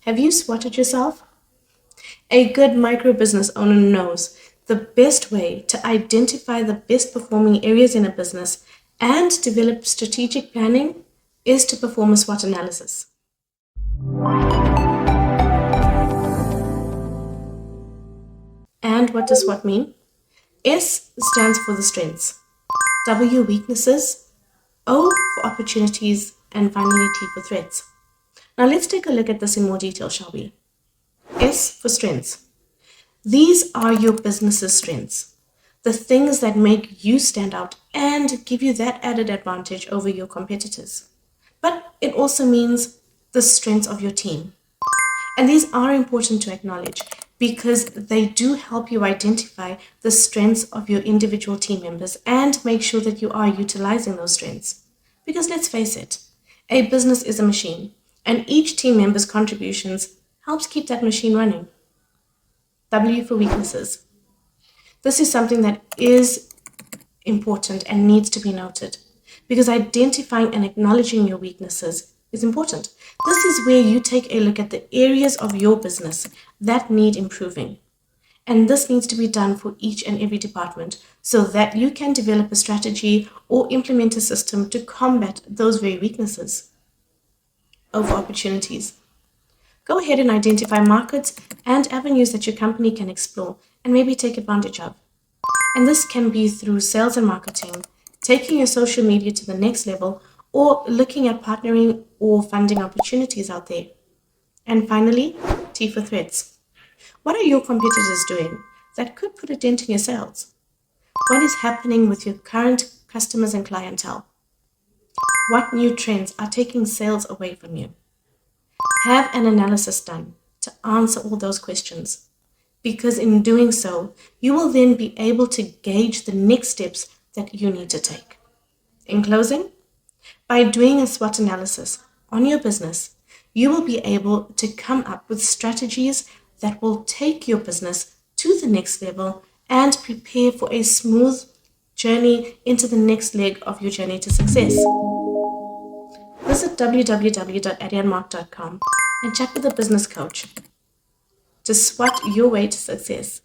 Have you swotted yourself? A good micro business owner knows the best way to identify the best performing areas in a business and develop strategic planning is to perform a SWOT analysis. And what does SWOT mean? S stands for the strengths, W weaknesses, O for opportunities, and finally T for threats. Now let's take a look at this in more detail, shall we? S for strengths. These are your business's strengths, the things that make you stand out and give you that added advantage over your competitors. But it also means the strengths of your team. And these are important to acknowledge because they do help you identify the strengths of your individual team members and make sure that you are utilizing those strengths. Because let's face it, a business is a machine, and each team member's contributions helps keep that machine running. W for weaknesses. This is something that is important and needs to be noted because identifying and acknowledging your weaknesses is important. This is where you take a look at the areas of your business that need improving. And this needs to be done for each and every department so that you can develop a strategy or implement a system to combat those very weaknesses. O for opportunities. Go ahead and identify markets and avenues that your company can explore and maybe take advantage of. And this can be through sales and marketing, taking your social media to the next level, or looking at partnering or funding opportunities out there. And finally, T for threats. What are your competitors doing that could put a dent in your sales? What is happening with your current customers and clientele? What new trends are taking sales away from you? Have an analysis done to answer all those questions, because in doing so, you will then be able to gauge the next steps that you need to take. In closing, by doing a SWOT analysis on your business, you will be able to come up with strategies that will take your business to the next level and prepare for a smooth journey into the next leg of your journey to success. Visit www.addymark.com and chat with a business coach to SWOT your way to success.